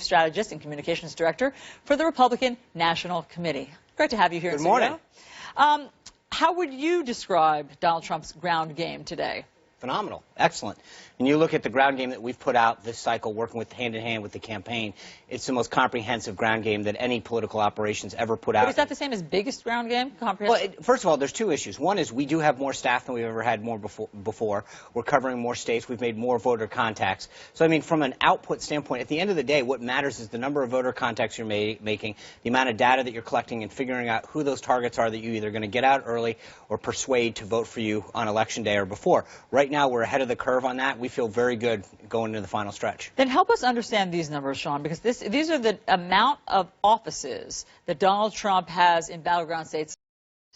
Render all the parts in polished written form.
Strategist and Communications Director for the Republican National Committee. Great to have you here. Good morning. How would you describe Donald Trump's ground game today? Phenomenal. Excellent. When you look at the ground game that we've put out this cycle, working with hand in hand with the campaign, it's the most comprehensive ground game that any political operations ever put out. But is that the same as biggest ground game? Comprehensive? Well, first of all, there's two issues. One is we do have more staff than we've ever had before. We're covering more states. We've made more voter contacts. So, I mean, from an output standpoint, at the end of the day, what matters is the number of voter contacts you're making, the amount of data that you're collecting, and figuring out who those targets are that you're either going to get out early or persuade to vote for you on Election Day or before. Right now, we're ahead of the curve on that. We feel very good going into the final stretch. Then help us understand these numbers, Sean, because these are the amount of offices that Donald Trump has in battleground states.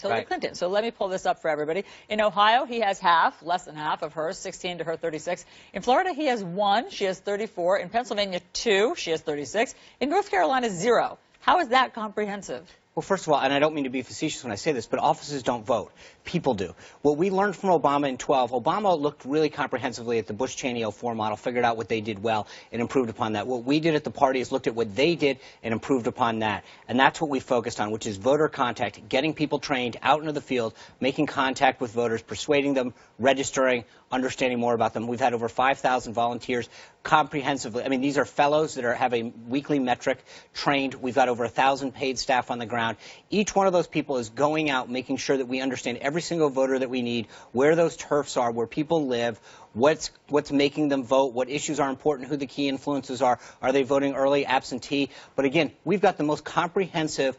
Hillary Clinton. So let me pull this up for everybody. In Ohio, he has half, less than half of hers, 16 to her 36. In Florida, he has 1, she has 34. In Pennsylvania, 2, she has 36. In North Carolina, 0. How is that comprehensive? Well, first of all, and I don't mean to be facetious when I say this, but offices don't vote. People do. What we learned from Obama in 12, Obama looked really comprehensively at the Bush-Cheney 04 model, figured out what they did well, and improved upon that. What we did at the party is looked at what they did and improved upon that. And that's what we focused on, which is voter contact, getting people trained out into the field, making contact with voters, persuading them, registering, understanding more about them. We've had over 5,000 volunteers comprehensively. I mean, these are fellows that have a weekly metric trained. We've got over 1,000 paid staff on the ground. Each one of those people is going out, making sure that we understand every single voter that we need, where those turfs are, where people live, what's making them vote, what issues are important, who the key influences are they voting early, absentee. But again, we've got the most comprehensive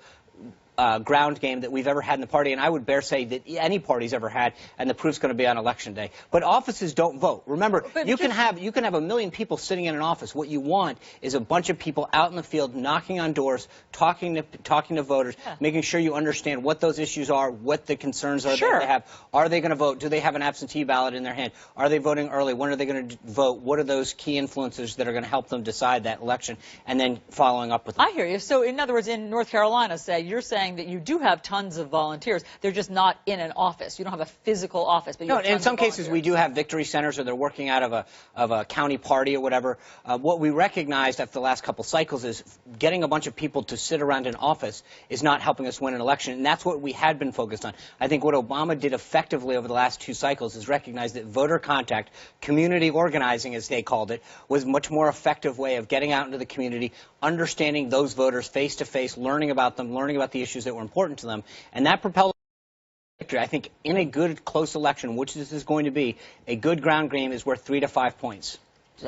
ground game that we've ever had in the party, and I would dare say that any party's ever had, and the proof's going to be on Election Day. But offices don't vote. Remember, you can have 1 million people sitting in an office. What you want is a bunch of people out in the field, knocking on doors, talking to voters, making sure you understand what those issues are, what the concerns are that they have. Are they going to vote? Do they have an absentee ballot in their hand? Are they voting early? When are they going to vote? What are those key influencers that are going to help them decide that election? And then following up with them. I hear you. So, in other words, in North Carolina, say, you're saying that you do have tons of volunteers. They're just not in an office. You don't have a physical office. But you have tons in some of cases, we do have victory centers, or they're working out of a county party or whatever. What we recognized after the last couple cycles is getting a bunch of people to sit around an office is not helping us win an election, and that's what we had been focused on. I think what Obama did effectively over the last 2 cycles is recognize that voter contact, community organizing, as they called it, was a much more effective way of getting out into the community, understanding those voters face to face, learning about them, learning about the issues that were important to them, and that propelled victory. I think in a good, close election, which this is going to be, a good ground game is worth 3 to 5 points.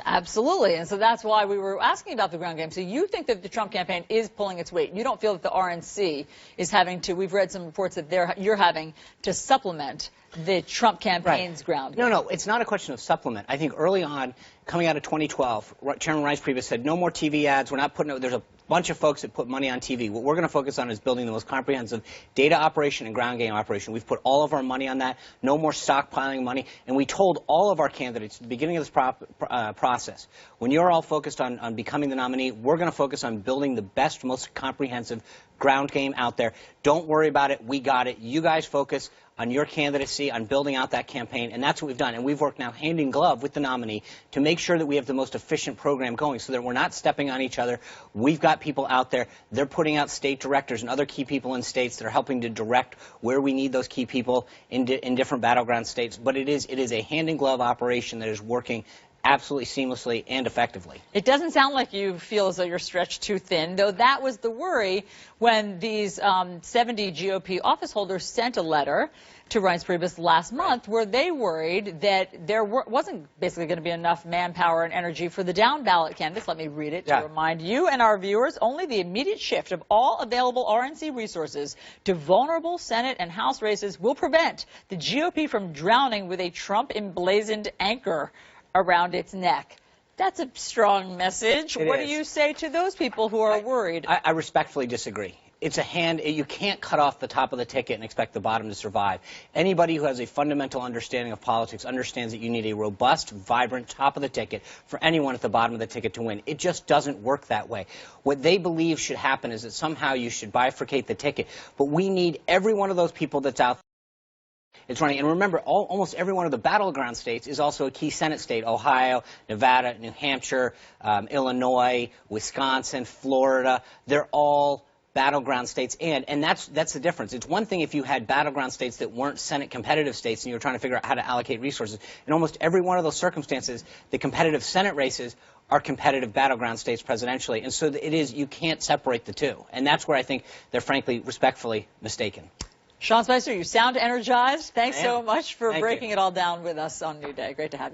Absolutely, and so that's why we were asking about the ground game. So you think that the Trump campaign is pulling its weight. You don't feel that the RNC is having to, we've read some reports that you're having to supplement the Trump campaign's ground game. No, it's not a question of supplement. I think early on, coming out of 2012, Chairman Reince Priebus said, no more TV ads. We're not putting, there's a bunch of folks that put money on TV. What we're going to focus on is building the most comprehensive data operation and ground game operation. We've put all of our money on that. No more stockpiling money. And we told all of our candidates at the beginning of this process, when you're all focused on becoming the nominee, we're going to focus on building the best, most comprehensive ground game out there. Don't worry about it. We got it. You guys focus on your candidacy, on building out that campaign, and that's what we've done. And we've worked now hand in glove with the nominee to make sure that we have the most efficient program going so that we're not stepping on each other. We've got people out there. They're putting out state directors and other key people in states that are helping to direct where we need those key people in different battleground states. But it is a hand in glove operation that is working absolutely seamlessly and effectively. It doesn't sound like you feel as though you're stretched too thin, though that was the worry when these 70 GOP office holders sent a letter to Reince Priebus last month where they worried that there wasn't basically going to be enough manpower and energy for the down ballot candidates. Let me read it to remind you and our viewers. Only the immediate shift of all available RNC resources to vulnerable Senate and House races will prevent the GOP from drowning with a Trump emblazoned anchor around its neck. That's a strong message. What do you say to those people who are worried? I respectfully disagree. It's a hand. You can't cut off the top of the ticket and expect the bottom to survive. Anybody who has a fundamental understanding of politics understands that you need a robust, vibrant top of the ticket for anyone at the bottom of the ticket to win. It just doesn't work that way. What they believe should happen is that somehow you should bifurcate the ticket. But we need every one of those people that's out there It's running. And remember, almost every one of the battleground states is also a key Senate state. Ohio, Nevada, New Hampshire, Illinois, Wisconsin, Florida. They're all battleground states, and that's the difference. It's one thing if you had battleground states that weren't Senate competitive states and you were trying to figure out how to allocate resources. In almost every one of those circumstances, the competitive Senate races are competitive battleground states presidentially, and so it is, you can't separate the two, and that's where I think they're frankly, respectfully mistaken. Sean Spicer, you sound energized. Thanks so much for Thank breaking you. it all down with us on New Day. Great to have you.